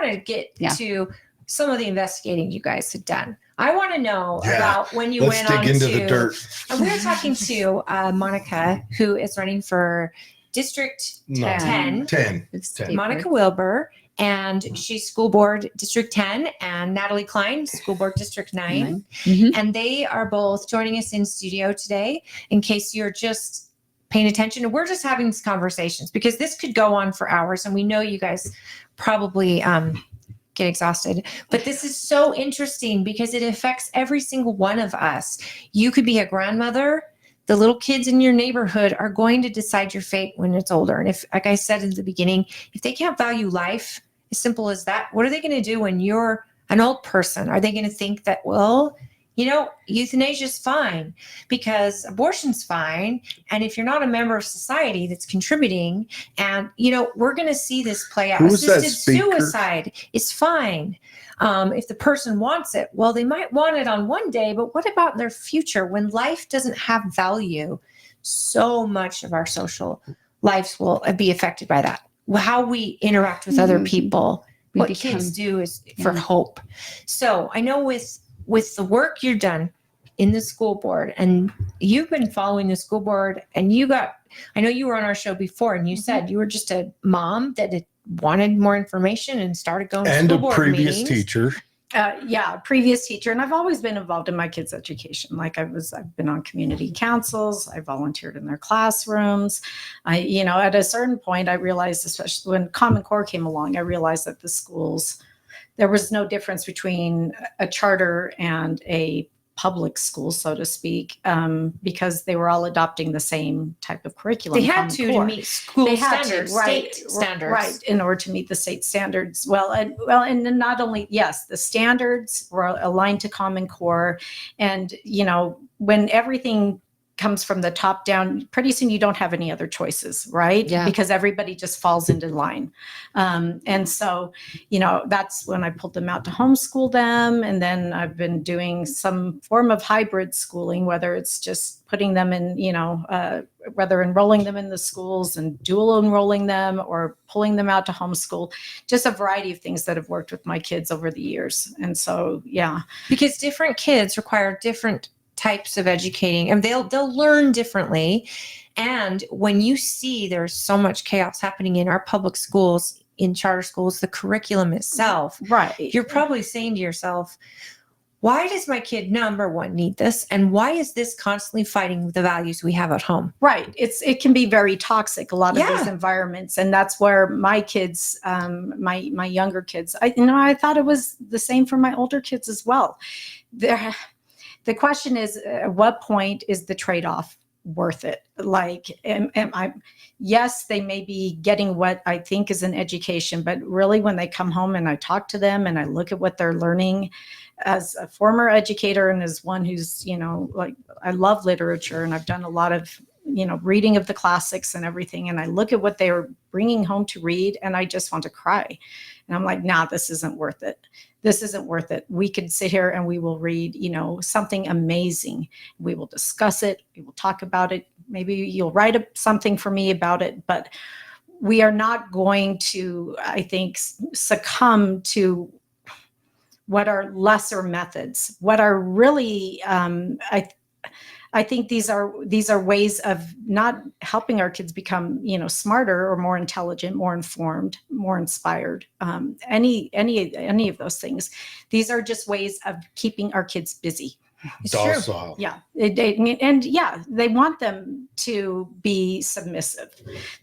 want to get to some of the investigating you guys had done. I want to know about when you went on into to the dirt. And we were talking to Monica, who is running for District 10. Monica Wilbur, and she's school board District 10, and Natalie Cline, school board District 9. And they are both joining us in studio today in case you're just paying attention. We're just having these conversations because this could go on for hours, and we know you guys probably get exhausted, but this is so interesting because it affects every single one of us. You could be a grandmother. The little kids in your neighborhood are going to decide your fate when it's older. And if, like I said in the beginning, if they can't value life, as simple as that, what are they going to do when you're an old person? Are they going to think that, well, you know, euthanasia is fine because abortion's fine. And if you're not a member of society that's contributing, and, you know, we're going to see this play out. Assisted suicide is fine. If the person wants it, well, they might want it on one day, but what about their future when life doesn't have value? So much of our social lives will be affected by that. How we interact with other people, what kids do is for hope. So I know with the work you've done in the school board, and you've been following the school board, and I know you were on our show before, and you said you were just a mom that had wanted more information and started going to school board meetings. And a previous teacher. Previous teacher. And I've always been involved in my kids' education. Like I've been on community councils. I volunteered in their classrooms. At a certain point, I realized, especially when Common Core came along, I realized that the schools, there was no difference between a charter and a public school, so to speak, because they were all adopting the same type of curriculum. They had to meet school standards, state standards. Right, in order to meet the state standards. And not only, the standards were aligned to Common Core. And, when everything comes from the top down, pretty soon you don't have any other choices, right? Yeah. Because everybody just falls into line. And so, that's when I pulled them out to homeschool them. And then I've been doing some form of hybrid schooling, whether it's just putting them in, whether enrolling them in the schools and dual enrolling them or pulling them out to homeschool, just a variety of things that have worked with my kids over the years. And so, because different kids require different types of educating, and they'll learn differently. And when you see there's so much chaos happening in our public schools, in charter schools, the curriculum itself, right, you're probably saying to yourself, why does my kid, number one, need this? And why is this constantly fighting the values we have at home? Right. It can be very toxic, a lot of these environments. And that's where my kids, my younger kids, I thought it was the same for my older kids as well. The question is, at what point is the trade-off worth it? Like, yes, they may be getting what I think is an education, but really when they come home and I talk to them and I look at what they're learning, as a former educator and as one who's, I love literature and I've done a lot of, reading of the classics and everything. And I look at what they're bringing home to read and I just want to cry. And I'm like, nah, this isn't worth it. This isn't worth it. We could sit here and we will read, something amazing. We will discuss it. We will talk about it. Maybe you'll write something for me about it, but we are not going to, I think, succumb to what are lesser methods, what are really, I think these are ways of not helping our kids become, smarter or more intelligent, more informed, more inspired. Any of those things. These are just ways of keeping our kids busy. It's docile. True. Yeah. They want them to be submissive.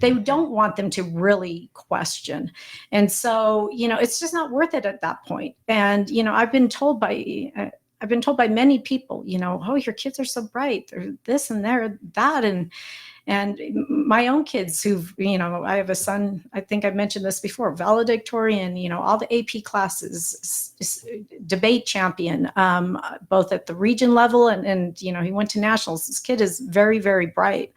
They don't want them to really question. And so, it's just not worth it at that point. And, I've been told by many people, oh, your kids are so bright. They're this and they're that. And my own kids who've, I have a son, I think I mentioned this before, valedictorian, all the AP classes, debate champion, both at the region level and he went to nationals. This kid is very, very bright.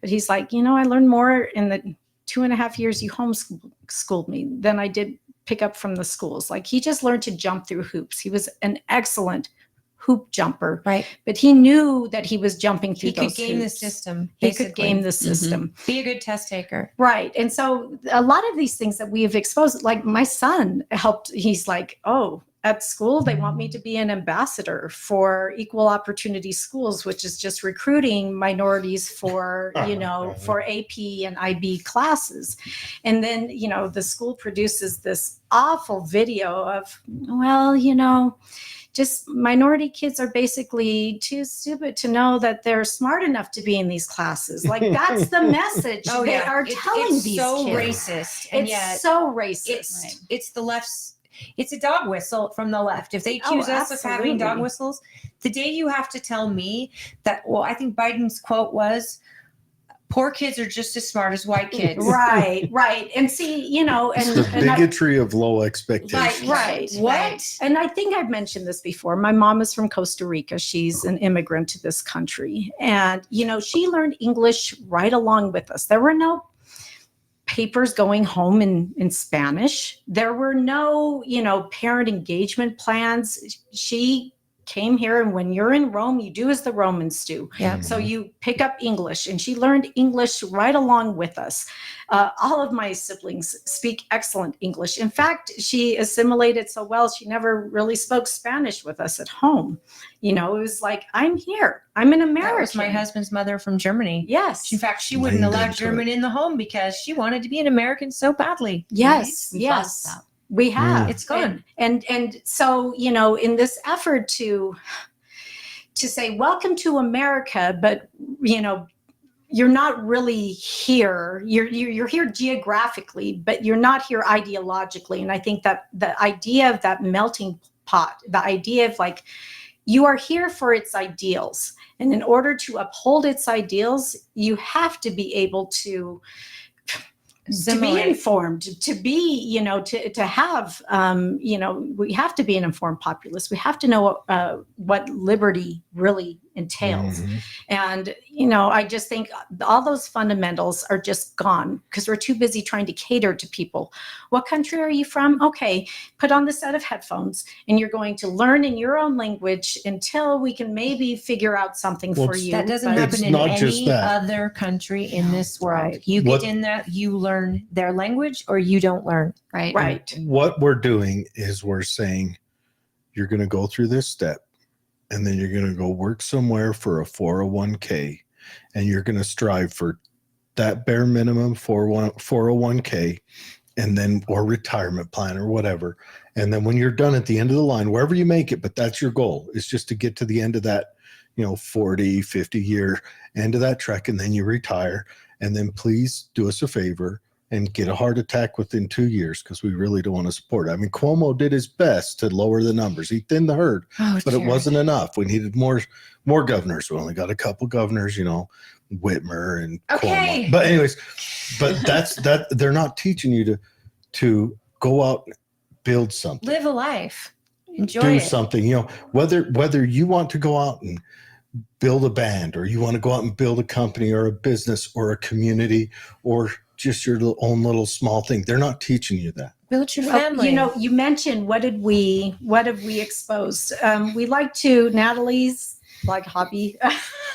But he's like, I learned more in the 2.5 years you homeschooled me than I did pick up from the schools. Like he just learned to jump through hoops. He was an excellent hoop jumper. Right. But he knew that he was jumping through those He could game the hoops. system. He could game the system. Be a good test taker. Right. And so a lot of these things that we have exposed, like my son helped, he's like, oh, at school, they want me to be an ambassador for Equal Opportunity Schools, which is just recruiting minorities for, for AP and IB classes. And then, the school produces this awful video of, well, just minority kids are basically too stupid to know that they're smart enough to be in these classes. Like, that's the message they are telling these so kids. Racist. And it's so racist. It's the left's. It's a dog whistle from the left. If they accuse us of having dog whistles, the day you have to tell me that, I think Biden's quote was, poor kids are just as smart as white kids. Right. And see, and the bigotry of low expectations. Right. What? And I think I've mentioned this before. My mom is from Costa Rica. She's an immigrant to this country. And, she learned English right along with us. There were no papers going home in Spanish. There were no, parent engagement plans. She came here, and when you're in Rome, you do as the Romans do. Yeah. So you pick up English, and she learned English right along with us. All of my siblings speak excellent English. In fact, she assimilated so well, she never really spoke Spanish with us at home. It was like, I'm here. I'm an American. That was my husband's mother from Germany. Yes. In fact, she wouldn't allow German in the home because she wanted to be an American so badly. Yes. Right? Yes. We have. It's gone. And so, in this effort to say, welcome to America, but, you're not really here. You're here geographically, but you're not here ideologically. And I think that the idea of that melting pot, the idea of like, you are here for its ideals. And in order to uphold its ideals, you have to be able to be informed, to be, to have, we have to be an informed populace. We have to know what liberty really entails. Mm-hmm. And, I just think all those fundamentals are just gone because we're too busy trying to cater to people. What country are you from? Okay, put on the set of headphones and you're going to learn in your own language until we can maybe figure out something for you. That doesn't happen in any other country in this world. Right. You get in there, you learn their language or you don't learn. Right. What we're doing is we're saying, you're going to go through this step and then you're going to go work somewhere for a 401k and you're going to strive for that bare minimum 401k and then or retirement plan or whatever. And then when you're done at the end of the line, wherever you make it, but that's your goal, is just to get to the end of that, 40, 50 year end of that trek, and then you retire. And then please do us a favor and get a heart attack within 2 years because we really don't want to support it. I mean, Cuomo did his best to lower the numbers. He thinned the herd, but it wasn't enough. We needed more governors. We only got a couple governors, Whitmer and Cuomo. But anyways, that they're not teaching you to go out and build something. Live a life. Enjoy do it. Something, whether you want to go out and build a band or you want to go out and build a company or a business or a community or just your own little small thing. They're not teaching you that. Build your family. You mentioned what have we exposed? We like to, Natalie's hobby.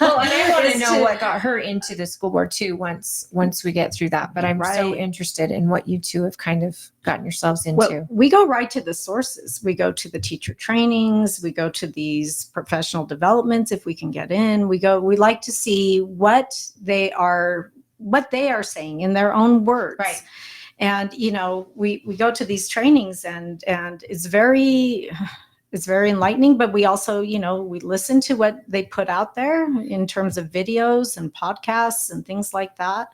Well, and I want to know what got her into the school board too once we get through that. But I'm so interested in what you two have kind of gotten yourselves into. Well, we go right to the sources. We go to the teacher trainings. We go to these professional developments if we can get in. We like to see what they are saying in their own words. Right. And, we go to these trainings and it's very enlightening, but we also, we listen to what they put out there in terms of videos and podcasts and things like that.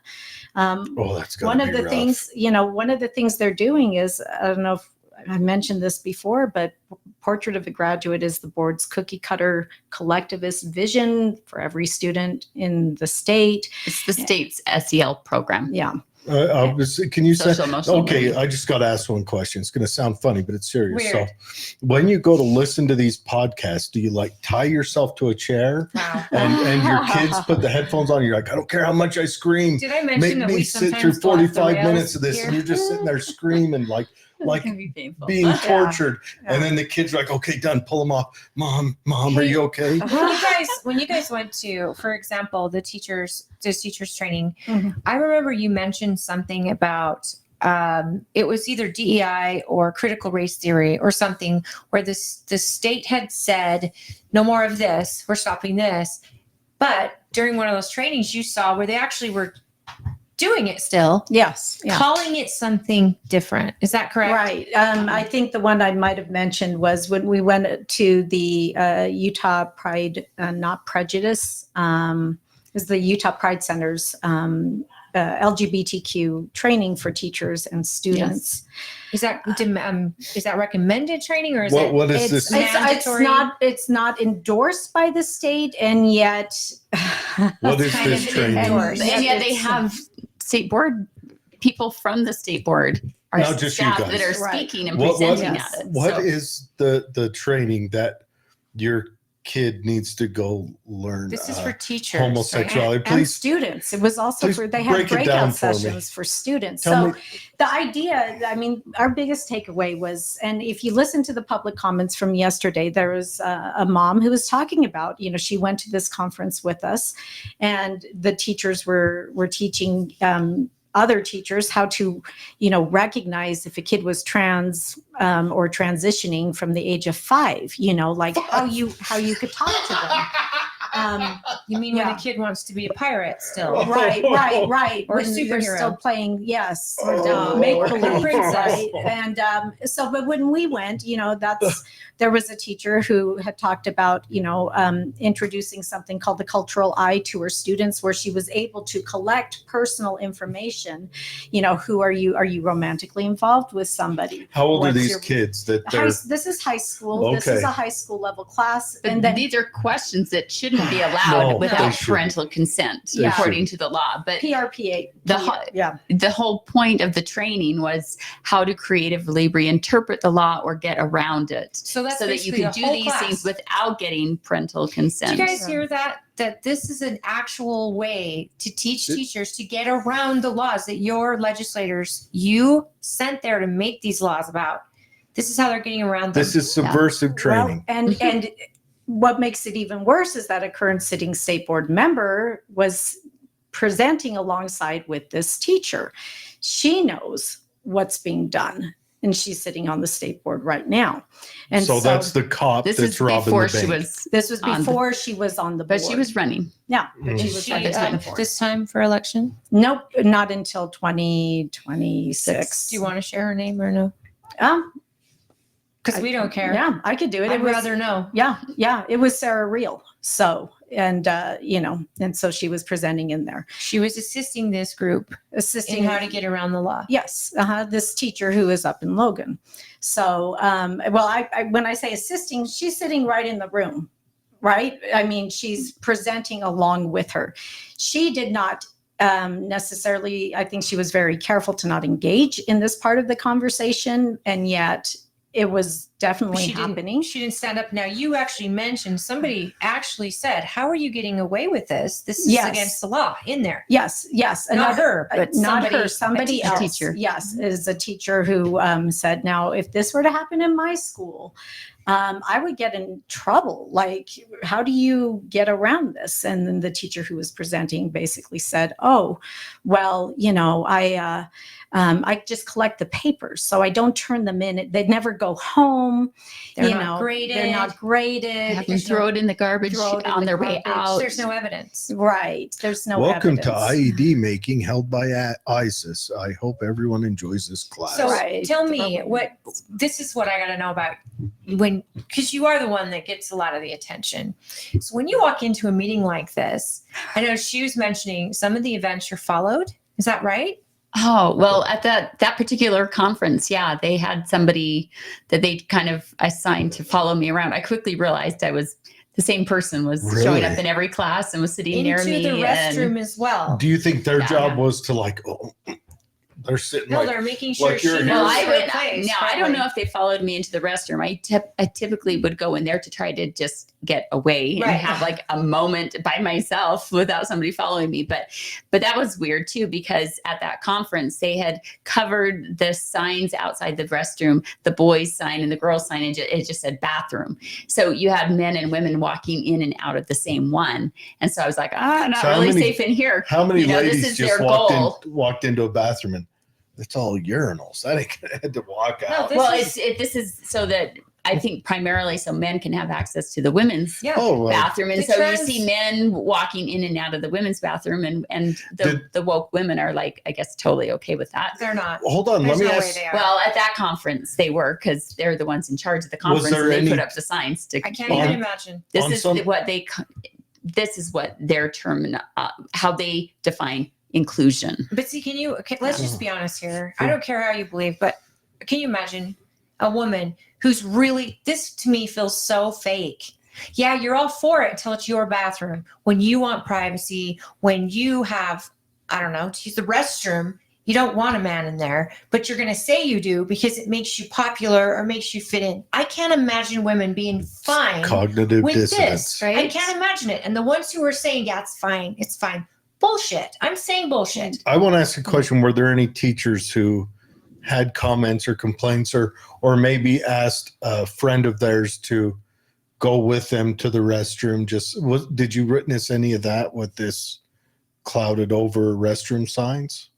That's one of the things they're doing is, I don't know if I mentioned this before, but Portrait of a Graduate is the board's cookie cutter collectivist vision for every student in the state. It's the state's SEL program. Yeah. Can you say? Okay, I just got to ask one question. It's going to sound funny, but it's serious. Weird. So, when you go to listen to these podcasts, do you tie yourself to a chair? Wow. And your kids put the headphones on? You're like, I don't care how much I scream. Did I mention Make that me we sit sometimes through 45 go off the minutes of this, rails and you're just sitting there screaming like can be painful. being tortured. Yeah. And then the kids are like, okay, done, pull them off. Mom, are you okay? When you guys went to, for example, the teachers training, Mhm. I remember you mentioned something about it was either DEI or critical race theory or something where the state had said, no more of this, we're stopping this. But during one of those trainings you saw where they actually were doing it still, Yes. Yeah. calling it something different. Is that correct? Right. I think the one I might have mentioned was when we went to the Utah Pride Not Prejudice, is the Utah Pride Center's LGBTQ training for teachers and students. Is that recommended training or is What is it's this? mandatory? It's not endorsed by the state, and yet What is kind this of training? endorsed. And yet they have state board people from the state board are Not just you staff guys. that are Right. speaking and What presenting yes. at it. What So is the training that your kid needs to go learn? This is for teachers. homosexuality. and Please, students. It was also please for they had break it down breakout for me. sessions for students. Tell So me- the idea, I mean, our biggest takeaway was, and if you listen to the public comments from yesterday, there was a mom who was talking about, she went to this conference with us, and the teachers were teaching other teachers how to, recognize if a kid was trans or transitioning from the age of 5. Like how you could talk to them. You mean when Yeah. a kid wants to be a pirate still? Right. Or a When you're superhero. still playing, yes, Or dog. make Or believe, princess. right? And but when we went, there was a teacher who had talked about, introducing something called the cultural eye to her students, where she was able to collect personal information. Who are you? Are you romantically involved with somebody? How old are What's these your- kids that they're This is high school. This is Okay. a high school level class, but and then these are questions that shouldn't be allowed No, without they shouldn't. parental consent, They according to the law. But PRPA. The yeah. the whole point of the training was how to creatively reinterpret the law or get around it, So that's so that you basically can the do whole these class. things without getting parental Do consent. you guys hear that? That this is an actual way to teach teachers to get around the laws that your legislators you sent there to make these laws about. This is how they're getting around them. this is subversive training. Well, and what makes it even worse is that a current sitting state board member was presenting alongside with this teacher. She knows what's being done, and she's sitting on the state board right now. And so that's the cop This that's is robbing before the she bank. was, this was on the- before she was on the board. but she was running. yeah, but she Mm. was She, running time. on the board. this time for election. Nope, not until 2026. Do you want to share her name or no? Because I- we don't care. Yeah, I could do it. I'd It was- rather know. Yeah, it was Sarah Reel. So, and so she was presenting in there, She was assisting this group assisting in how to get around the law. Yes, this teacher who is up in Logan. So, I when I say assisting, she's sitting right in the room, right? I mean, she's presenting along with her. She did not necessarily, I think she was very careful to not engage in this part of the conversation, and yet it was definitely happening. She didn't stand up. Now, you actually mentioned somebody actually said, "How are you getting away with this? This is Yes. against the law." In there, Yes. not her, but not somebody, her, somebody a else. teacher. Yes, is a teacher who said, "Now, if this were to happen in my school, I would get in trouble. Like, how do you get around this?" And then the teacher who was presenting basically said, "Oh, well, I just collect the papers, so I don't turn them in. They never go home. They're you not know, graded. They're not graded. Have them There's throw it in the garbage throw it in on the their way garbage. out. There's no evidence. Right. There's no Welcome to evidence. IED making held by ISIS. I hope everyone enjoys this class. So Right. tell me this is what I got to know about because you are the one that gets a lot of the attention. So when you walk into a meeting like this, I know she was mentioning some of the events you're followed. Is that right? Oh, well, at that particular conference, yeah, they had somebody that they kind of assigned to follow me around. I quickly realized I was the same person was showing up Really? in every class and was sitting near Into me. the restroom as well. Do you think their Yeah. job was to like, oh, They're sitting No, like, they're making sure like she you're knows here. her place. I don't know if they followed me into the restroom. I typically would go in there to try to just get away and Right. have like a moment by myself without somebody following me. But that was weird too, because at that conference they had covered the signs outside the restroom, the boys sign and the girls sign, and it just said bathroom. So you had men and women walking in and out of the same one. And so I was like, not So how really many- safe in here. How many This ladies is just their goal. walked into a bathroom and it's all urinals? That ain't gonna have to walk No, out. this Well, is- this is so that I think primarily so men can have access to the women's Yeah. Oh, well, bathroom. And The so trans- you see men walking in and out of the women's bathroom, and the woke women are like, I guess, totally okay with that. They're not. hold on. There's Let me no way ask. they are. Well, at that conference they were, because they're the ones in charge of the conference, there and they any- put up the signs to. I can't On- even imagine. This on is some- what they. This is what their term, how they define inclusion. But see, let's just be honest here. I Sure. don't care how you believe, but can you imagine a woman who's really, this to me feels so fake. Yeah, you're all for it until it's your bathroom. When you want privacy, when you have, I don't know, to use the restroom, you don't want a man in there, but you're going to say you do because it makes you popular or makes you fit in. I can't imagine women being fine Cognitive with dissonance. this. I can't imagine it. And the ones who are saying, yeah, it's fine. Bullshit. I'm saying bullshit. I want to ask a question. Were there any teachers who had comments or complaints or maybe asked a friend of theirs to go with them to the restroom? Did you witness any of that with this clouded over restroom signs?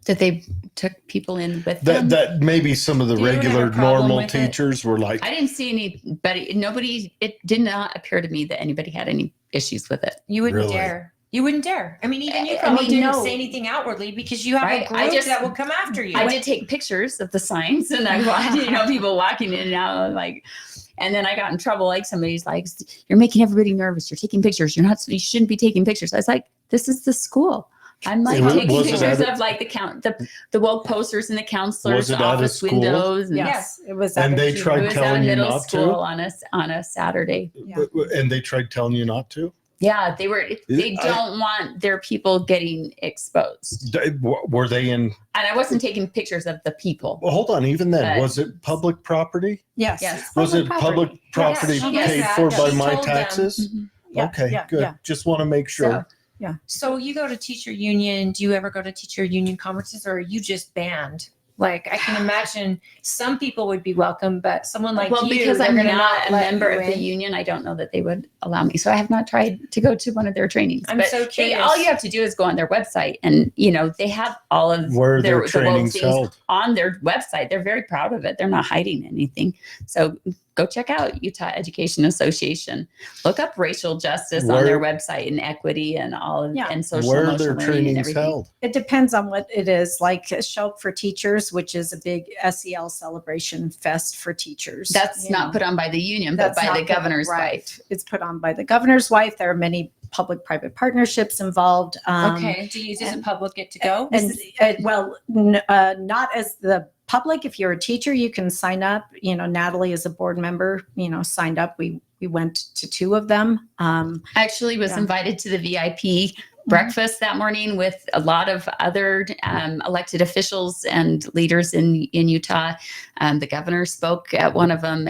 That they took people in with them. That maybe some of the Do you have regular a problem normal with it? teachers were like, I didn't see anybody. It did not appear to me that anybody had any issues with it. You wouldn't Really? dare. You wouldn't dare. I mean, even you I probably mean, didn't no. say anything outwardly because you have Right. a group I just- that will come after you. I did take pictures of the signs, and I watched, people walking in and out, like, and then I got in trouble. Like somebody's like, "You're making everybody nervous. You're taking pictures. You shouldn't be taking pictures." I was like, "This is the school." I'm like Was it taking at pictures a- of like the woke posters and the counselors' Was it at a office school? windows, and Yes, it was. And at a they key- tried it was at a telling you middle not school to? on a Saturday. Yeah. And they tried telling you not to? Yeah, they don't want their people getting exposed. Were they in? And I wasn't taking pictures of the people. Well, hold on. Even then, But- was it public property? Yes. Yes. Was it public property Yes, she does paid that. for She by my told them. taxes? Yeah, Okay, yeah, good. yeah. Just want to make sure. So you go to teacher union. Do you ever go to teacher union conferences, or are you just banned? Like I can imagine some people would be welcome, but someone like well, you, because they're I'm gonna not a let member you of the in. union, I don't know that they would allow me. So I have not tried to go to one of their trainings. I'm But so curious. all you have to do is go on their website, and they have all of Where are their the woke trainings things held? on their website. They're very proud of it. They're not hiding anything. So go check out Utah Education Association. Look up racial justice on their website and equity and all of Yeah. and social Where are emotional their learning and trainings everything. held? It depends on what it is. Like Show Up for Teachers, which is a big SEL celebration fest for teachers. That's You not know. put on by the union, but That's by not the put- governor's right. wife. It's put on by the governor's wife. There are many public-private partnerships involved. Okay. Do you, does the public get to go? And not as the public. If you're a teacher, you can sign up. Natalie is a board member. Signed up. We went to 2 of them. I actually was Yeah. invited to the VIP breakfast that morning with a lot of other elected officials and leaders in Utah. The governor spoke at one of them,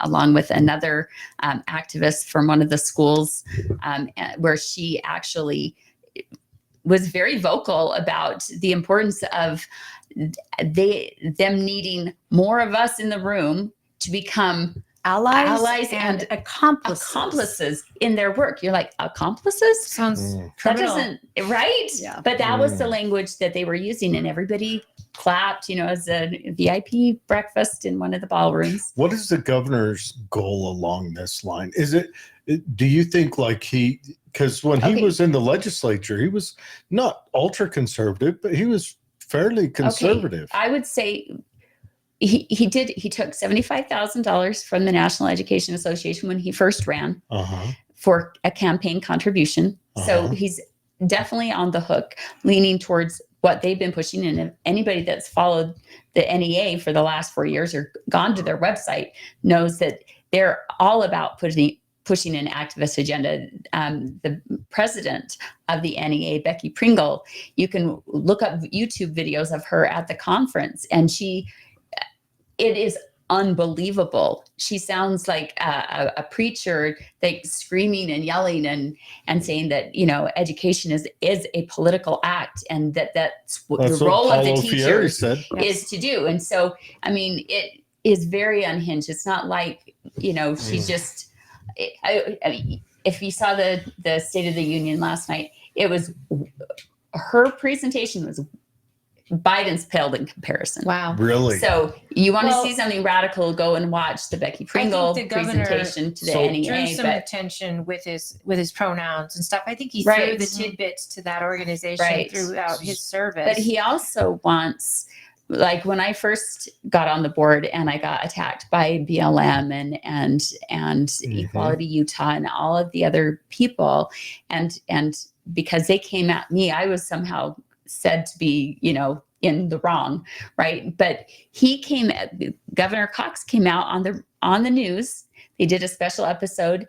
along with another activist from one of the schools, where she actually was very vocal about the importance of them needing more of us in the room to become Allies and and accomplices. accomplices in their work. You're like, accomplices? Sounds Mm. That criminal. doesn't, right? Yeah. But that was the language that they were using, and everybody clapped, as a VIP breakfast in one of the ballrooms. What is the governor's goal along this line? Do you think like because when he Okay. was in the legislature, he was not ultra conservative, but he was fairly conservative. I would say he took $75,000 from the National Education Association when he first ran Uh-huh. for a campaign contribution. So Uh-huh. he's definitely on the hook, leaning towards what they've been pushing. And if anybody that's followed the NEA for the last 4 years or gone to their website knows that they're all about pushing an activist agenda. The president of the NEA, Becky Pringle. You can look up YouTube videos of her at the conference, and it is unbelievable. She sounds like a preacher, like screaming and yelling and saying that, education is a political act, and that's the role of the teacher is to do. And so, I mean, it is very unhinged. It's not like, she's just, I mean, if you saw the State of the Union last night, it was, her presentation was Biden's paled in comparison. Wow. Really? So you want to see something radical, go and watch the Becky Pringle presentation to the NEA. Drew some attention with his pronouns and stuff. I think he threw the tidbits to that organization throughout his service. But he also wants, like when I first got on the board and I got attacked by BLM and Equality Utah and all of the other people, and because they came at me, I was somehow said to be, in the wrong, right? But Governor Cox came out on the news. They did a special episode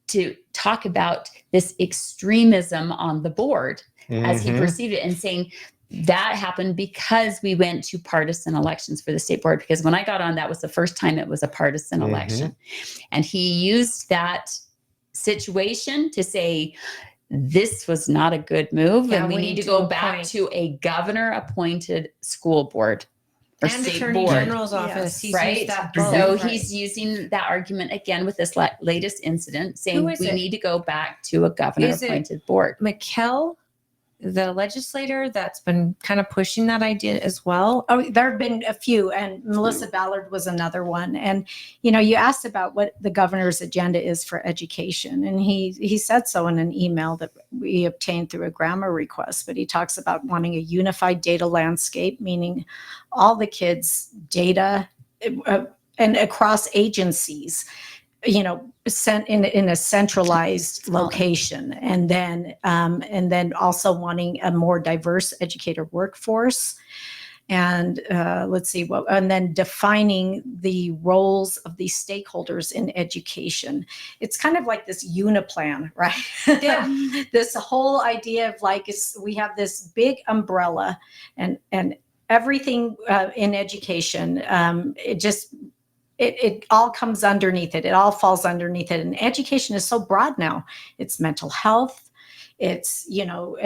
to talk about this extremism on the board as he perceived it, and saying that happened because we went to partisan elections for the state board. Because when I got on, that was the first time it was a partisan election. And he used that situation to say, this was not a good move, and we need to go back to a governor-appointed school board or and state Attorney board. General's office. He's right? used that So he's using that argument again with this latest incident, saying we need to go back to a governor-appointed board. McKell, the legislator that's been kind of pushing that idea as well. Oh, there have been a few, and Melissa Ballard was another one. And, you asked about what the governor's agenda is for education. And he said so in an email that we obtained through a grammar request, but he talks about wanting a unified data landscape, meaning all the kids' data and across agencies, sent in a centralized location, and then also wanting a more diverse educator workforce, and and then defining the roles of the stakeholders in education. It's kind of like this uniplan, right? Yeah. This whole idea of we have this big umbrella, and everything in education, it all comes underneath it. It all falls underneath it. And education is so broad now. It's mental health. It's, your,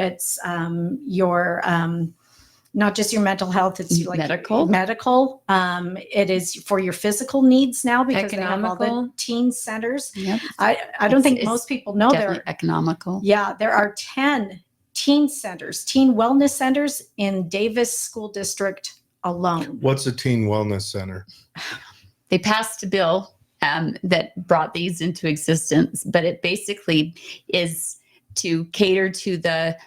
not just your mental health. It's like medical. It is for your physical needs now, because they have all the teen centers. Yep. I don't think most people know they're economical. Yeah. There are 10 teen centers, teen wellness centers in Davis School District alone. What's a teen wellness center? They passed a bill that brought these into existence, but it basically is to cater to the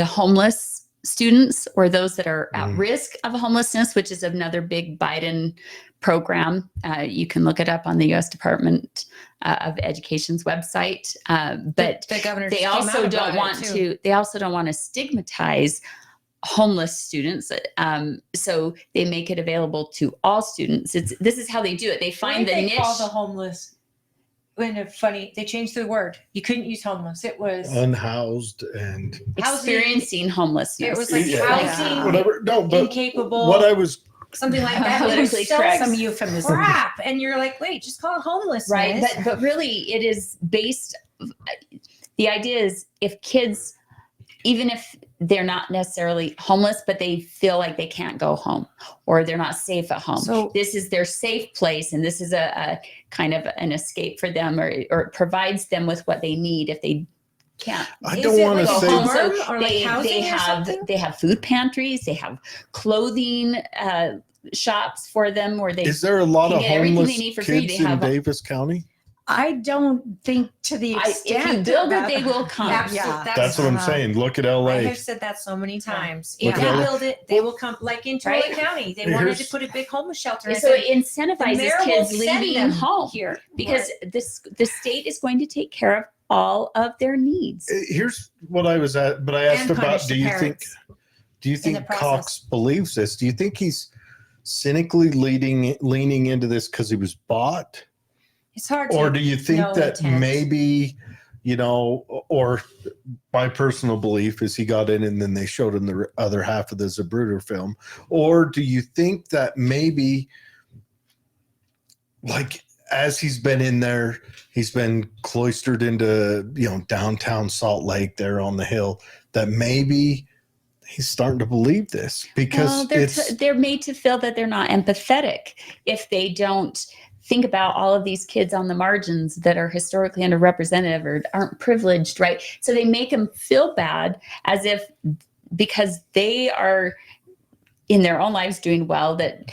homeless students, or those that are at risk of homelessness, which is another big Biden program. You can look it up on the U.S. Department of Education's website. But the governor they also don't want to. They also don't want to stigmatize homeless students, so they make it available to all students. This is how they do it. They find the niche. Call the homeless. They changed the word. You couldn't use homeless. It was unhoused and experiencing homelessness. It was like housing, whatever. No, but incapable. what I was something like that. Politically correct. Some euphemism. Crap, and you're like, wait, just call it homelessness, right? But really, it is based. The idea is, if kids, even if they're not necessarily homeless, but they feel like they can't go home, or they're not safe at home. So this is their safe place, and this is a kind of an escape for them, or it provides them with what they need if they can't. I don't want to say home, or like housing they have food pantries, they have clothing shops for them, where they is there a lot of homeless kids in Davis County? I don't think to the extent. If you build it, they will come. Yeah, that's what I'm saying. Look at LA. I have said that so many times. If you build it, they will come. Like in Tulare County, they wanted to put a big homeless shelter. So it incentivizes kids leaving home here, because the state is going to take care of all of their needs. Here's what I was at, but I asked about, do you think Cox believes this? Do you think he's cynically leaning into this because he was bought? It's hard to Or do you think that maybe you know, or my personal belief is he got in and then they showed him the other half of the Zapruder film? Or do you think that maybe, like, as he's been in there, he's been cloistered into, you know, downtown Salt Lake there on the hill, that maybe he's starting to believe this because they're made to feel that they're not empathetic if they don't think about all of these kids on the margins that are historically underrepresented or aren't privileged, right? So they make them feel bad as if because they are in their own lives doing well, that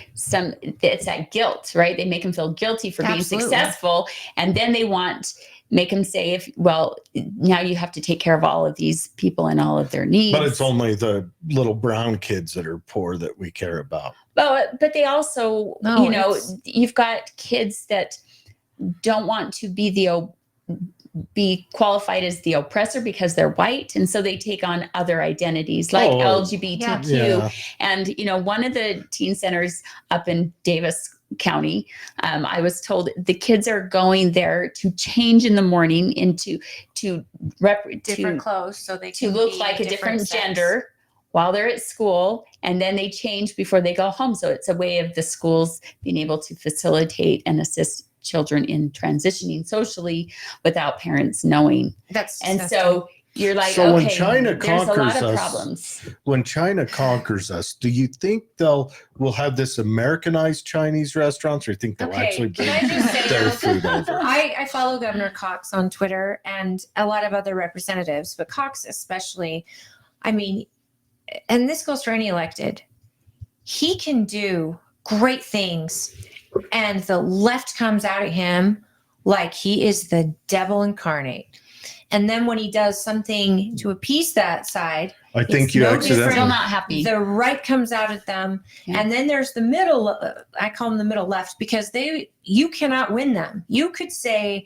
it's that guilt, right? They make them feel guilty for being successful. And then they make them say, now you have to take care of all of these people and all of their needs. But it's only the little brown kids that are poor that we care about. But they also, you've got kids that don't want to be qualified as the oppressor because they're white, and so they take on other identities like LGBTQ. Yeah. And one of the teen centers up in Davis County, I was told the kids are going there to change in the morning into different clothes so they can look like a different gender while they're at school, and then they change before they go home. So it's a way of the schools being able to facilitate and assist children in transitioning socially without parents knowing. So you're like, so okay, when China there's a lot of us, problems. When China conquers us, do you think we'll have this Americanized Chinese restaurants, or you think they'll actually bring their food over? I follow Governor Cox on Twitter and a lot of other representatives, but Cox especially. I mean, and this goes for any elected. He can do great things, and the left comes out at him like he is the devil incarnate. And then when he does something to appease that side, I think you accidentally still not happy. The right comes out at them, and then there's the middle. I call them the middle left because you cannot win them. You could say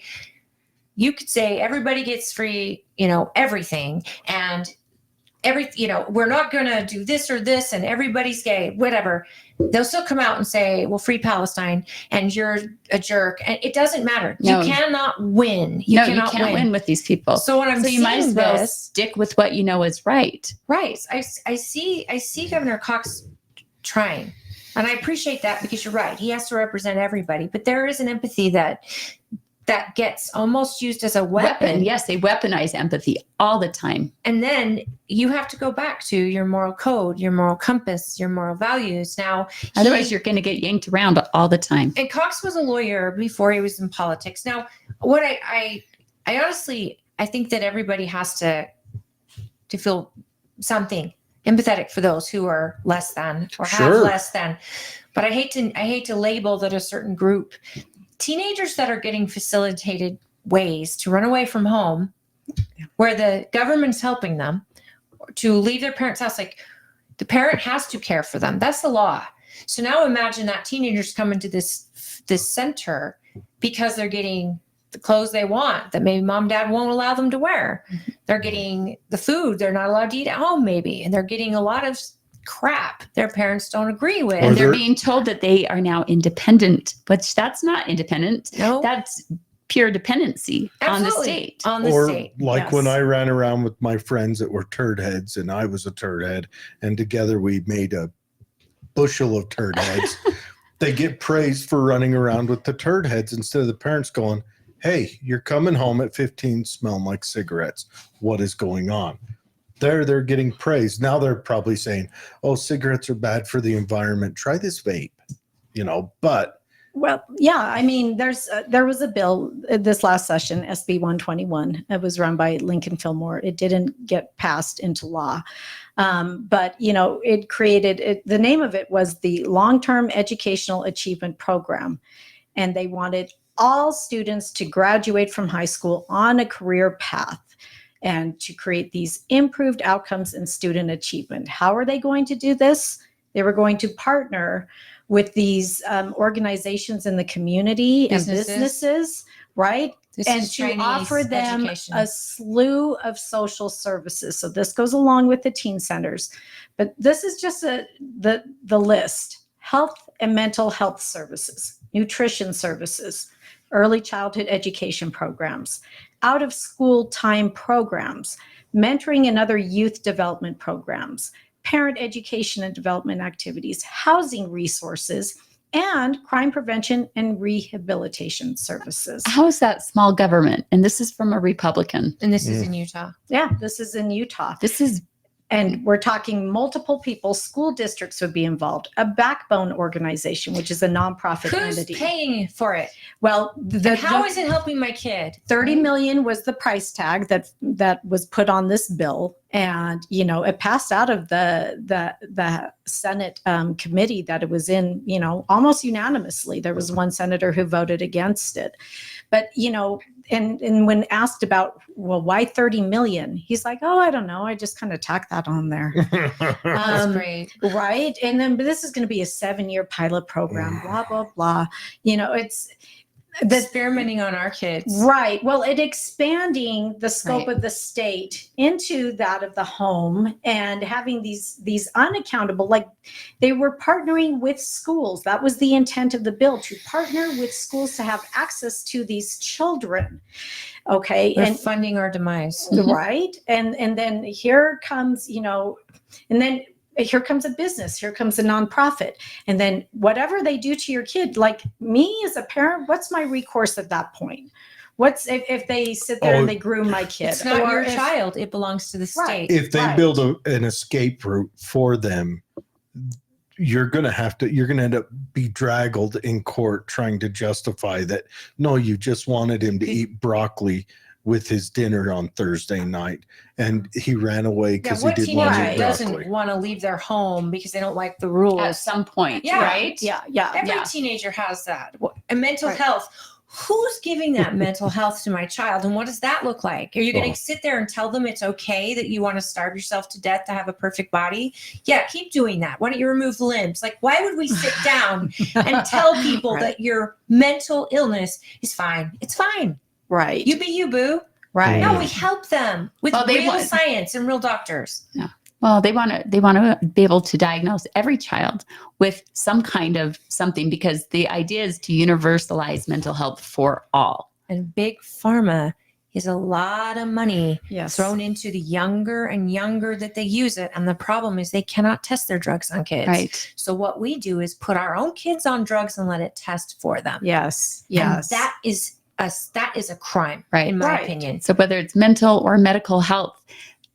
everybody gets free, everything, and we're not going to do this or this, and everybody's gay, whatever. They'll still come out and say, well, free Palestine, and you're a jerk. And it doesn't matter. No. You cannot win. You can't win with these people. So when I'm you might as well stick with what you know is right. Right. I see Governor Cox trying, and I appreciate that because you're right. He has to represent everybody, but there is an empathy that gets almost used as a weapon. Yes, they weaponize empathy all the time. And then you have to go back to your moral code, your moral compass, your moral values. Now, otherwise you're going to get yanked around all the time. And Cox was a lawyer before he was in politics. Now, what I honestly, I think that everybody has to feel something empathetic for those who are less than or have less than. But I hate to label that a certain group. Teenagers that are getting facilitated ways to run away from home where the government's helping them to leave their parents' house, like the parent has to care for them. That's the law. So now imagine that teenagers come into this center because they're getting the clothes they want that maybe mom, dad won't allow them to wear. They're getting the food they're not allowed to eat at home maybe, and they're getting a lot of crap their parents don't agree with. And they're being told that they are now independent, but that's not independent. No. That's pure dependency on the state. When I ran around with my friends that were turd heads and I was a turd head, and together we made a bushel of turd heads. They get praised for running around with the turd heads instead of the parents going, hey, you're coming home at 15 smelling like cigarettes. What is going on? They're getting praised. Now they're probably saying, oh, cigarettes are bad for the environment. Try this vape, but. Well, yeah, I mean, there was a bill this last session, SB 121. It was run by Lincoln Fillmore. It didn't get passed into law. But, it created, the name of it was the Long-Term Educational Achievement Program. And they wanted all students to graduate from high school on a career path, and to create these improved outcomes in student achievement. How are they going to do this? They were going to partner with these organizations in the community and businesses, right? And to offer them a slew of social services. So this goes along with the teen centers. But this is just the list. Health and mental health services, nutrition services, early childhood education programs, out of school time programs, mentoring and other youth development programs, parent education and development activities, housing resources, and crime prevention and rehabilitation services. How is that small government? And this is from a Republican. And this is in Utah. Yeah, this is in Utah. This is And we're talking multiple people, school districts would be involved, a backbone organization, which is a nonprofit Who's entity. paying for it? Well, How is it helping my kid? 30 million was the price tag that was put on this bill. And, you know, it passed out of the Senate committee that it was in, you know, almost unanimously. There was one senator who voted against it. But, you know, and when asked about, well, why 30 million? He's like, oh, I don't know. I just kind of tacked that on there. That's great. Right. And then, but this is going to be a 7-year pilot program, blah, blah, blah. You know, it's Experimenting on our kids. right. Well, it expanding the scope Right. of the state into that of the home and having these unaccountable, like they were partnering with schools. That was the intent of the bill, to partner with schools to have access to these children. Okay. We're And funding our demise. right. And then here comes, you know, and then here comes a business, here comes a nonprofit. And then whatever they do to your kid, like me as a parent, what's my recourse at that point? What's if they sit there and they groom my kid? It's not Or your if- child. It belongs to the Right. state. If they Right. build an escape route for them, you're going to end up bedraggled in court trying to justify that. No, you just wanted him to eat broccoli with his dinner on Thursday night, and he ran away Yeah, because he what didn't want to teenager eat doesn't broccoli. want to leave their home because they don't like the rules? at some point, Yeah. right? Yeah, yeah. Every teenager has that. And mental Right. health. Who's giving that mental health to my child? And what does that look like? Are you going Oh. to sit there and tell them it's okay that you want to starve yourself to death to have a perfect body? Yeah, keep doing that. Why don't you remove limbs? Like, why would we sit down and tell people Right. that your mental illness is fine? It's fine. Right. You be you, boo. right. No, we help them with Well, they real want- science and real doctors. Well, they want to be able to diagnose every child with some kind of something, because the idea is to universalize mental health for all. And big pharma is a lot of money Yes. thrown into the younger and younger that they use it. And the problem is they cannot test their drugs on kids. Right. So what we do is put our own kids on drugs and let it test for them. Yes. And Yes. that is a crime, Right. in my Right. opinion. So whether it's mental or medical health,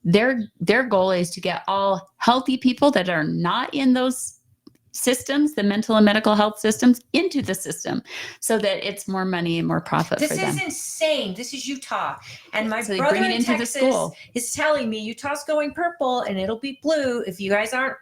their goal is to get all healthy people that are not in those systems, the mental and medical health systems, into the system, so that it's more money and more profit This for them. is insane. This is Utah. And my So they brother bring it in into the Texas school. is telling me Utah's going purple and it'll be blue if you guys aren't,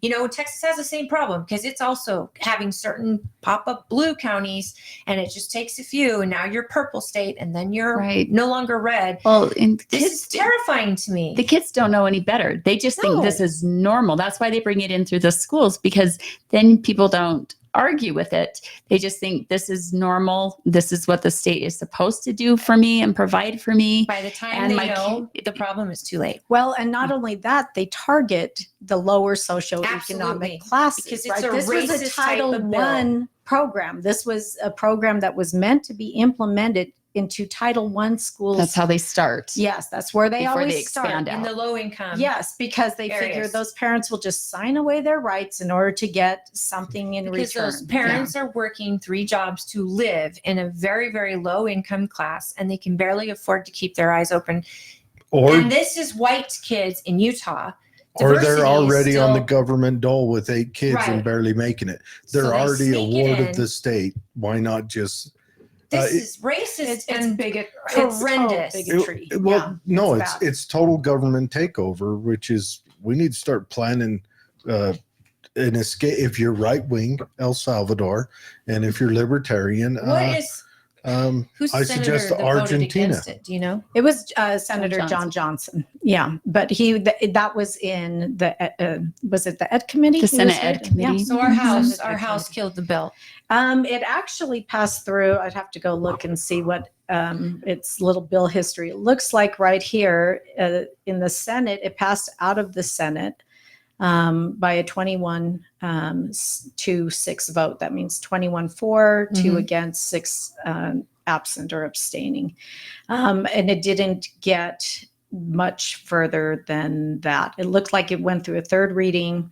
you know, Texas has the same problem because it's also having certain pop-up blue counties, and it just takes a few, and now you're purple state, and then you're Right. no longer red. Well, and This is terrifying to me. the kids don't know any better. They just think No. this is normal. That's why they bring it in through the schools, because then people don't argue with it. They just think this is normal. This is what the state is supposed to do for me and provide for me. By the time And they my know, the problem is too late. Well, and not only that, they target the lower socioeconomic Absolutely. classes. Because it's right? a This was a racist type Title of bill. I program. This was a program that was meant to be implemented into Title I schools. That's how they start. Yes, that's where they Before always they start. expand In out. the low income. Yes, because they figure areas. those parents will just sign away their rights in order to get something in Because return. those parents are working 3 jobs to live in a very, very low income class, and they can barely afford to keep their eyes open. Or And this is white kids in Utah. or Diversity they're is already on the still- government dole with 8 kids Right. and barely making it. So They're they already a sneak it ward in. of the state. Why not just This it- is racist It's and bigot, horrendous. It's total bigotry. well, no, it's it's bad. it's total government takeover, which is we need to start planning an escape. If you're right wing, El Salvador, and if you're libertarian, What is who's the I senator suggest that voted Argentina. against it? Do you know? It was Senator Johnson. John Johnson. Yeah, but that was in the was it the Ed committee? The He Senate was Ed with? committee. So our house, Senator our house killed the bill. It actually passed through. I'd have to go look and see what its little bill history. It looks like right here in the Senate, it passed out of the Senate by a 21 to 6 vote. That means 21 for, 2 Mhm. against, 6 absent or abstaining. And it didn't get much further than that. It looked like it went through a third reading.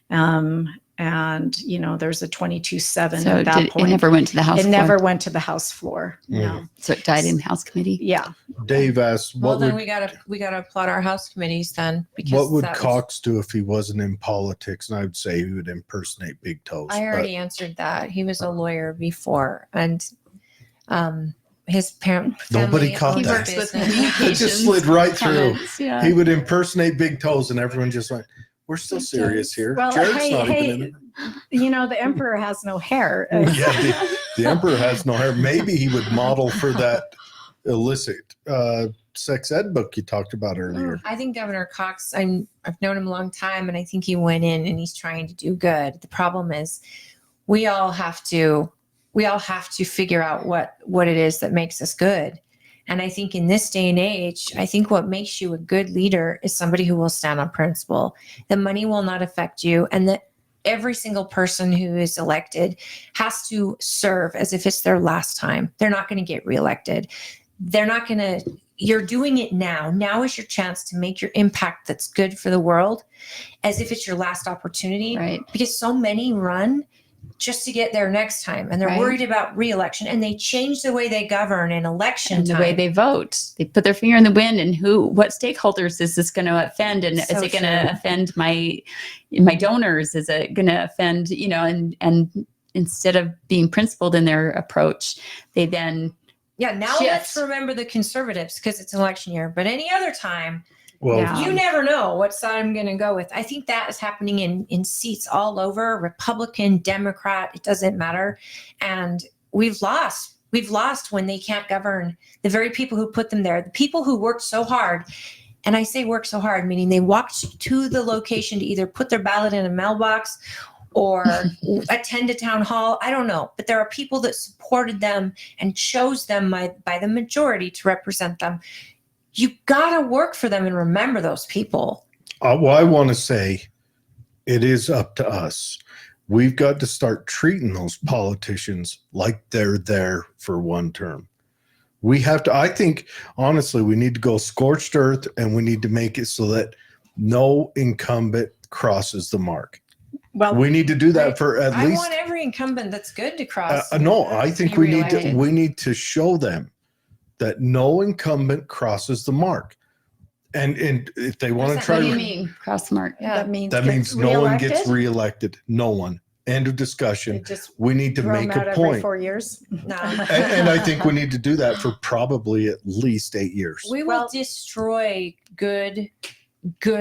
And, there's a 22-7 So at that point. it never went to the House It floor. never went to the House floor. Mm. No. So it died in House committee. Yeah. Dave asked, Well, what then would, we gotta applaud our House committees then, because what would that was- Cox do if he wasn't in politics? And I would say he would impersonate Big Toes. I already answered that. He was a lawyer before, and his parent. Nobody family caught owned that. a Works with business. It just slid right through. Comments, yeah. He would impersonate Big Toes, and everyone just went, "We're still serious here." Well, Jared's not even in it. the emperor has no hair. Yeah, the emperor has no hair. Maybe he would model for that illicit sex ed book you talked about earlier. I think Governor Cox, I've known him a long time, and I think he went in and he's trying to do good. The problem is we all have to figure out what it is that makes us good. And I think in this day and age, I think what makes you a good leader is somebody who will stand on principle. The money will not affect you, and that every single person who is elected has to serve as if it's their last time. They're not going to get reelected. You're doing it now. Now is your chance to make your impact that's good for the world, as if it's your last opportunity. Right. Because so many run just to get there next time, and they're Right. worried about re-election, and they change the way they govern in election And the time. way they vote, they put their finger in the wind, and what stakeholders is this going to offend? And So is it going true. to offend my donors? Is it going to offend, and instead of being principled in their approach, they then now shift. let's remember the conservatives because it's an election year. But any other time, Well, Yeah. you never know what side I'm going to go with. I think that is happening in seats all over, Republican, Democrat, it doesn't matter. And we've lost when they can't govern the very people who put them there, the people who worked so hard. And I say work so hard, meaning they walked to the location to either put their ballot in a mailbox or attend a town hall. I don't know. But there are people that supported them and chose them by the majority to represent them. You got to work for them and remember those people. well, I want to say it is up to us. We've got to start treating those politicians like they're there for one term. We have to, I think, honestly, we need to go scorched earth, and we need to make it so that no incumbent crosses the mark. Well, We need to do that for at I least. want every incumbent that's good to cross. No, I think be reelected. we need to show them that no incumbent crosses the mark. And if they want to What try what do to you mean cross mark? Yeah. that means that means no one gets reelected. No one. End of discussion. Just We need to throw make them out a every point. 4 years. No. And I think we need to do that for probably at least 8 years. We will Well- destroy good,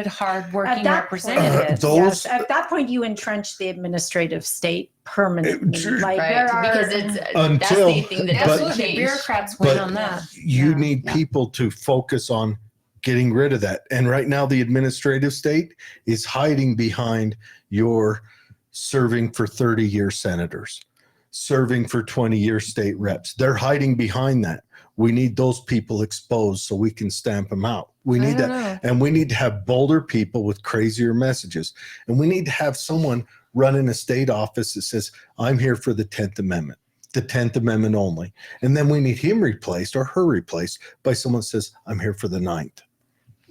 hardworking At that representatives. Those- Yes, at that point, you entrench the administrative state permanently. True. Like Right, there are, because it's that's Until- the thing that but- doesn't Absolutely. change. Bureaucrats win But on that. You Yeah. need Yeah. people to focus on getting rid of that. And right now, the administrative state is hiding behind your serving for 30-year senators, serving for 20-year state reps. They're hiding behind that. We need those people exposed so we can stamp them out. We need that. Know. And we need to have bolder people with crazier messages. And we need to have someone run in a state office that says, I'm here for the 10th Amendment, the 10th Amendment only. And then we need him replaced or her replaced by someone that says, I'm here for the 9th.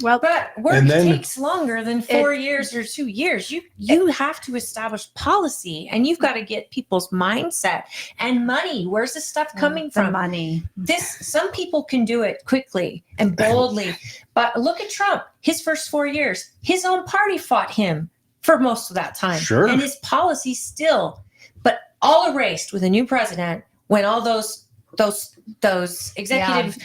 well, But work And then- takes longer than 4 years or 2 years. You have to establish policy, and you've got to get people's mindset and money. Where's this stuff coming the from? money. Some people can do it quickly and boldly, but look at Trump. His first 4 years, his own party fought him for most of that time. Sure. And his policies still, but all erased with a new president when all those executive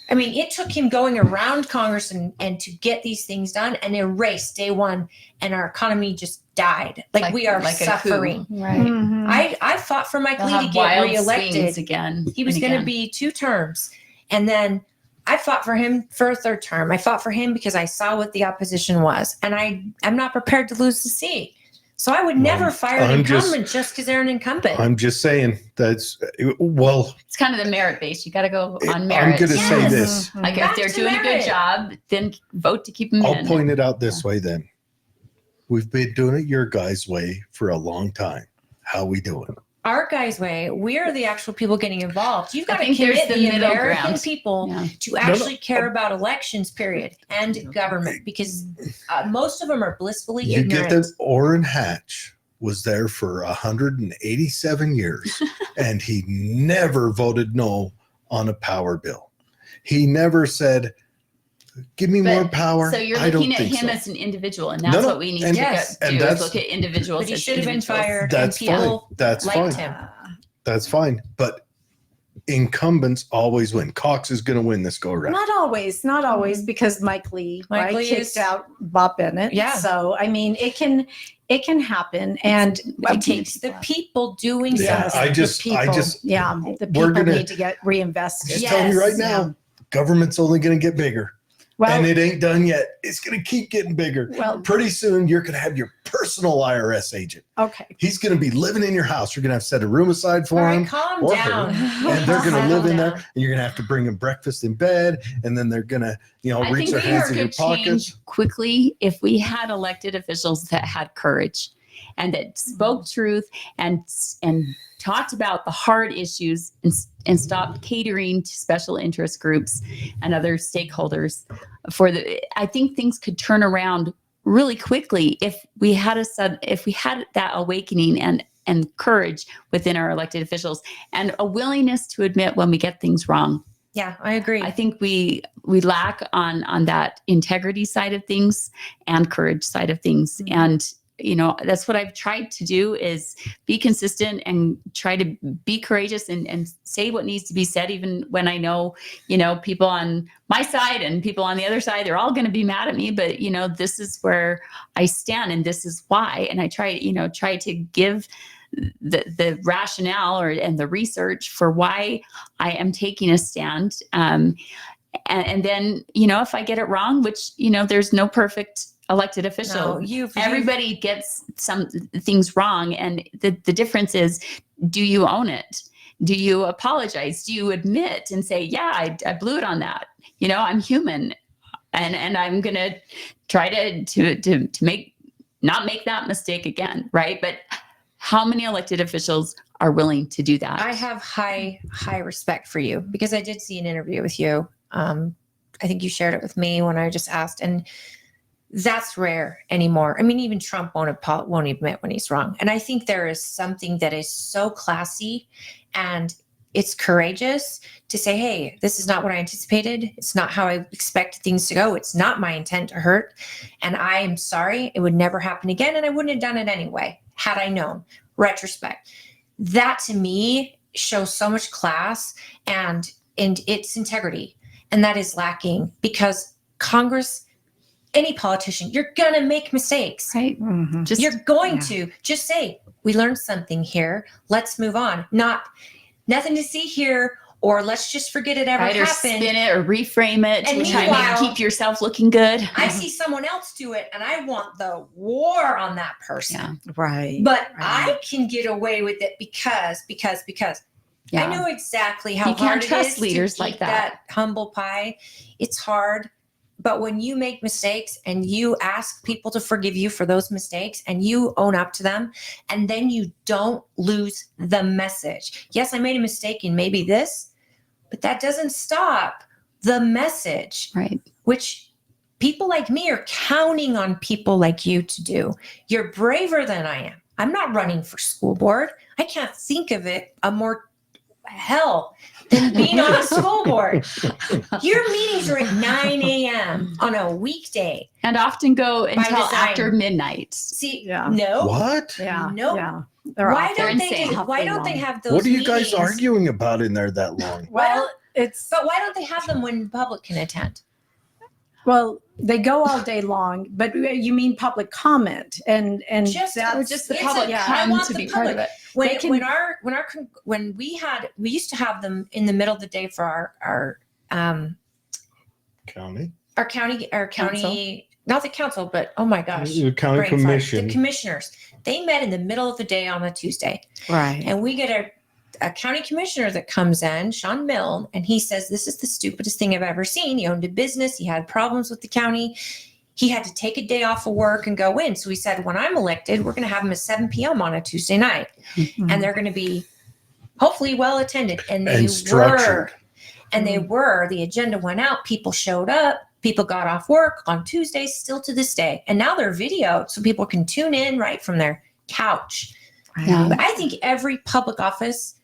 I mean, it took him going around Congress and to get these things done and erase day one, and our economy just died. Like we are like a coup. suffering. Right. Mhm. I fought for Mike They'll Lee to have get wild swings reelected. again. He was and going to again. be 2 terms. And then I fought for him for a 3rd term. I fought for him because I saw what the opposition was. And I'm not prepared to lose the seat. So I would never fire an I'm just- incumbent just because they're an incumbent. I'm just saying that's, well, It's kind of the merit base. You got to go on I'm merit. going to say Yes. this. Mhm. Like Back if they're to doing a merit. good job, then vote to keep them I'll in. point it out this way then. We've been doing it your guys' way for a long time. How we doing? our guys' way. We're the actual people getting involved. You've got to think there's commit the the middle American ground. people Yeah. to actually care about elections, period, and government, because most of them are blissfully You ignorant. get that Orrin Hatch was there for 187 years, and he never voted no on a power bill. He never said, give me more power. So you're I don't looking at think him so. as an individual, and that's what we need to Yes. And do, is that's- look at individuals But he as should have been individuals. fired. That's and people fine. That's liked fine. him. That's fine. But incumbents always win. Cox is going to win this go around. Not always, because Mike Lee, Mike right, Lee kicked is- out Bob Bennett. Yeah. So I mean, it can happen, and It takes the people doing Yeah, something. I the just- people, the we're people gonna- need to get reinvested. Just tell me right now, government's only going to get bigger. Well, And it ain't done yet. It's going to keep getting bigger. well, Pretty soon, you're going to have your personal IRS agent. okay. He's going to be living in your house. You're going to have to set a room aside All for him. right, calm or down. And they're going to Settle live in there. down. And you're going to have to bring them breakfast in bed. And then they're going to, I reach think their we hands in your could change pockets. quickly if we had elected officials that had courage and that spoke truth and talked about the hard issues and stopped catering to special interest groups and other stakeholders. I think things could turn around really quickly if we had that awakening and courage within our elected officials and a willingness to admit when we get things wrong. Yeah, I agree. I think we lack on that integrity side of things and courage side of things. Mm-hmm. And, that's what I've tried to do, is be consistent and try to be courageous and say what needs to be said, even when I know, people on my side and people on the other side, they're all going to be mad at me. But, this is where I stand and this is why. And I try to give the rationale and the research for why I am taking a stand. And then, if I get it wrong, which, there's no perfect elected official. No, Everybody gets some things wrong. And the difference is, do you own it? Do you apologize? Do you admit and say, yeah, I blew it on that? I'm human and I'm going to try to not make that mistake again. Right. But how many elected officials are willing to do that? I have high respect for you, because I did see an interview with you. I think you shared it with me when I just asked, and that's rare anymore. I mean, even Trump won't admit when he's wrong. And I think there is something that is so classy and it's courageous to say, hey, this is not what I anticipated. It's not how I expected things to go. It's not my intent to hurt. And I am sorry. It would never happen again. And I wouldn't have done it anyway, had I known. Retrospect. That to me shows so much class and its integrity. And that is lacking, because Congress, any politician, you're going to make mistakes. Right. Mhm. You're going to just say, we learned something here. Let's move on. Nothing to see here, or let's just forget it ever Right, or happened. spin it or reframe it And to try meanwhile- and keep yourself looking good. I see someone else do it and I want the war on that person. Yeah. Right. But Right. I can get away with it because Yeah. I know exactly how You can't hard it trust is leaders to like keep that. humble pie. It's hard. But when you make mistakes and you ask people to forgive you for those mistakes and you own up to them, and then you don't lose the message. Yes, I made a mistake in maybe this, but that doesn't stop the message, Right. which people like me are counting on people like you to do. You're braver than I am. I'm not running for school board. I can't think of it a more hell than being on a school board. Your meetings are at 9 a.m. on a weekday. And often go until design. after midnight. See, Yeah. no. What? Yeah. Nope. Yeah. They're Why awful. don't they insane. do, why don't they have those What are you guys meetings? arguing about in there that long? Well, it's But why don't they have them when the public can attend? well, they go all day long, but you mean public comment and Just- that's, Or just the It's public a- I come want to the be part of public. it. When They can- when we used to have them in the middle of the day for our County? county Council. not the council, but oh my gosh, The county brain fart. commission. The commissioners. They met in the middle of the day on a Tuesday, right. and we get a county commissioner that comes in, Sean Milne, and he says, "This is the stupidest thing I've ever seen." He owned a business. He had problems with the county. he had to take a day off of work and go in. So we said, when I'm elected, we're going to have them at 7 p.m. on a Tuesday night. And they're going to be hopefully well attended. And they were. And they were. The agenda went out. People showed up. People got off work on Tuesdays, still to this day. And now they're videoed so people can tune in right from their couch. Yeah. But I think every public office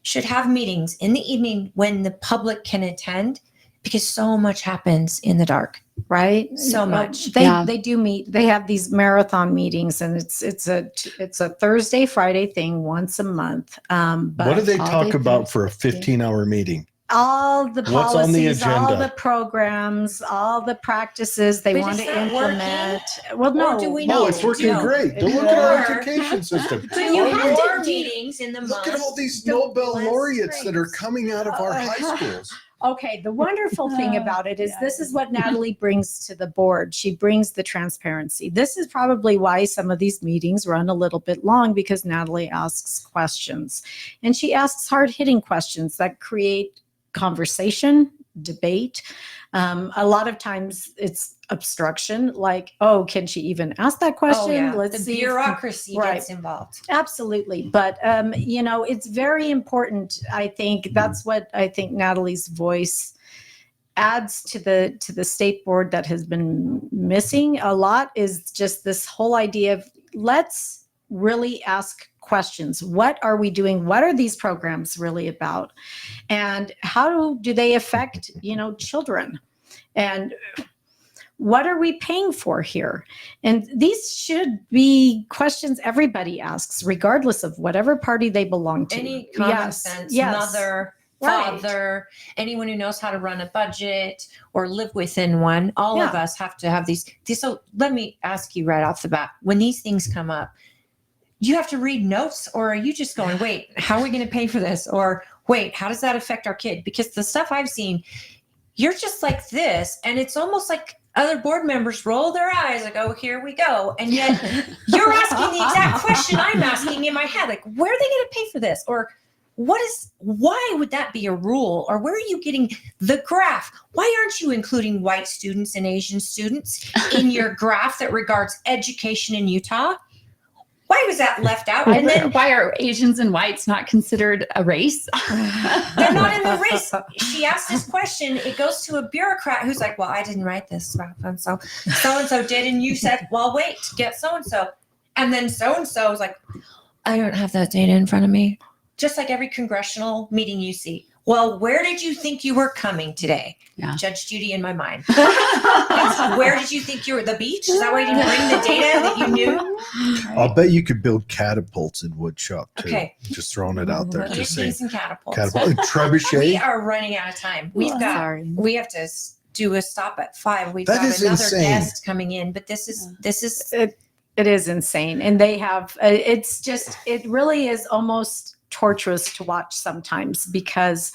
should have meetings in the evening when the public can attend, because so much happens in the dark. Right. So much. They do meet. They have these marathon meetings, and it's a Thursday, Friday thing once a month. But what do they talk about for a 15-hour meeting? All the What's on the policies, all agenda? the programs, all the practices they But want is to that implement. Well, Or no, do we No, know? it's working No. great. Don't look at our education system. But you Our have Lord, the meetings in the month. look at all these Nobel bless laureates that are grades. coming out of our high schools. Okay, the wonderful thing about it is Yeah. this is what Natalie brings to the board. She brings the transparency. This is probably why some of these meetings run a little bit long, because Natalie asks questions. And she asks hard-hitting questions that create conversation, debate. A lot of times it's obstruction, like, oh, can she even ask that question? Oh, yeah. Let's the see if- bureaucracy Right. gets involved. Absolutely. But, it's very important. I think that's what I think Natalie's voice adds to the state board that has been missing a lot, is just this whole idea of let's really ask questions. What are we doing? What are these programs really about? And how do they affect, children? And what are we paying for here? And these should be questions everybody asks, regardless of whatever party they belong to. Any common sense, mother, Right. father, anyone who knows how to run a budget or live within one, all of us have to have these. So let me ask you right off the bat, when these things come up, you have to read notes, or are you just going, wait, how are we going to pay for this? Or wait, how does that affect our kid? Because the stuff I've seen, you're just like this, and it's almost like other board members roll their eyes like, oh, here we go. And yet you're asking the exact question I'm asking in my head. Like, where are they going to pay for this? Or why would that be a rule? Or where are you getting the graph? Why aren't you including white students and Asian students in your graph that regards education in Utah? Why was that left out? And then why are Asians and whites not considered a race? they're not in the race. She asked this question. It goes to a bureaucrat who's like, well, I didn't write this. So-and-so did. And you said, well, wait, get so-and-so. And then so-and-so is like, I don't have that data in front of me. Just like every congressional meeting you see. Well, where did you think you were coming today? Yeah. Judge Judy in my mind. Where did you think you were? The beach? Is that why you didn't bring the data that you knew? I'll bet you could build catapults in woodshop too. Okay. Just throwing it out there. Just saying. Guillotines and catapults. Catapult. We Trebuchet. are running out of time. We have to do a stop at 5. We've That got is another insane. guest coming in, but this is It is insane. And they have, it really is almost torturous to watch sometimes because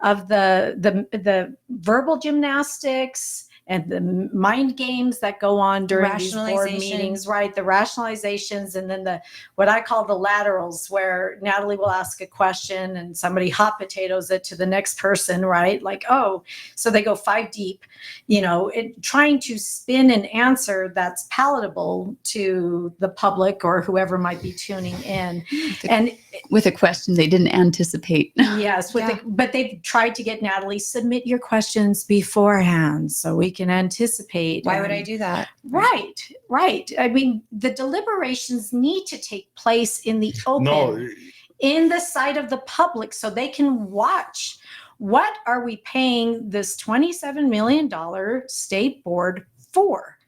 of the verbal gymnastics and the mind games that go on during these board meetings, right? The rationalizations, and then what I call the laterals, where Natalie will ask a question and somebody hot potatoes it to the next person, right? Like, oh, so they go 5 deep, trying to spin an answer that's palatable to the public or whoever might be tuning in. And with a question they didn't anticipate. Yes, but they've tried to get Natalie, submit your questions beforehand so we can anticipate. Why would I do that? Right. I mean, the deliberations need to take place in the open, in the sight of the public, so they can watch. What are we paying this $27 million state board for?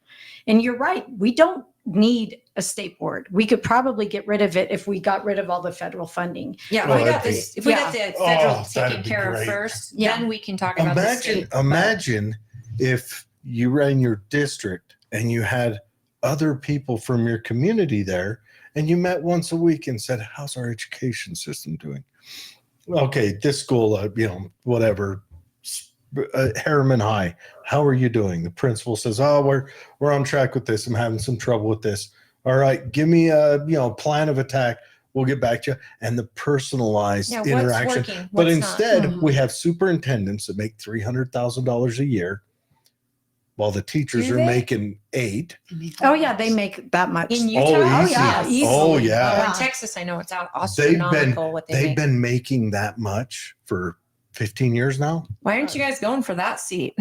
And you're right, we don't need a state board. We could probably get rid of it if we got rid of all the federal funding. Yeah, if we got the federal taken care of first, then we can talk about the state. Imagine if you ran your district and you had other people from your community there and you met once a week and said, how's our education system doing? Okay, this school, whatever, Harriman High, how are you doing? The principal says, oh, we're on track with this. I'm having some trouble with this. All right, give me a plan of attack. We'll get back to you. And the personalized interaction. Working, but instead, we have superintendents that make $300,000 a year while the teachers Do are they? making 8. Oh yeah, they make that much. In Utah? Oh, easy. yeah, easily. Oh, yeah. Oh, in Texas, I know it's astronomical what they They've make. been making that much for 15 years now. Why aren't you guys going for that seat?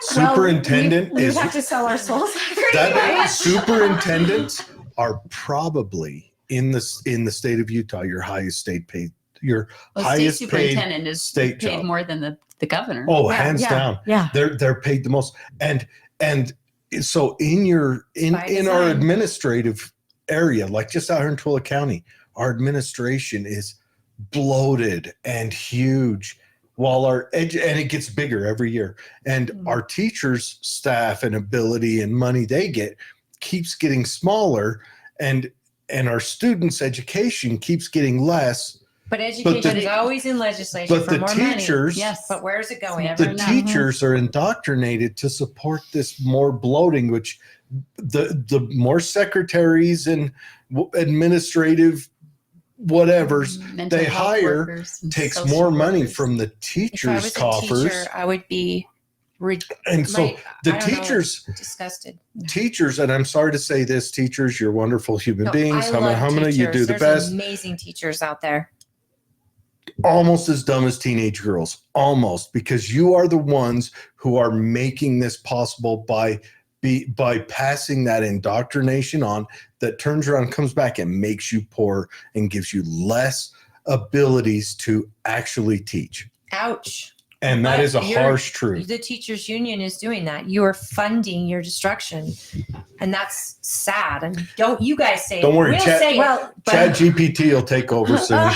Superintendent we is have to sell our souls. that superintendents are probably in the state of Utah your highest state paid, your Well, state highest paid superintendent is state paid job. more than the governor. Oh, Yeah, hands yeah, down. Yeah. They're paid the most. And so in our design. administrative area, like just out here in Twila County, our administration is bloated and huge, while and it gets bigger every year. And our teachers' staff and ability and money they get keeps getting smaller, and our students' education keeps getting less. But education is always in legislation But for the more teachers, money. Yes, but where's it going? Never the know. teachers are indoctrinated to support this more bloating, which the more secretaries and administrative whatevers Mental they health hire workers and takes social more money workers. from the If I teachers' was a coffers. teacher, I would be And so the I don't know, teachers, disgusted. and I'm sorry to say this, teachers, you're wonderful human beings. I love How many you teachers. do the There's best. amazing teachers out there. Almost as dumb as teenage girls, almost, because you are the ones who are making this possible by passing that indoctrination on that turns around, comes back and makes you poor and gives you less abilities to actually teach. Ouch. And that But is a harsh truth. The teachers union is doing that. You are funding your destruction. And that's sad. And don't you guys say Don't it. worry, We'll Chad- say Well, it. But Chad GPT will take over soon.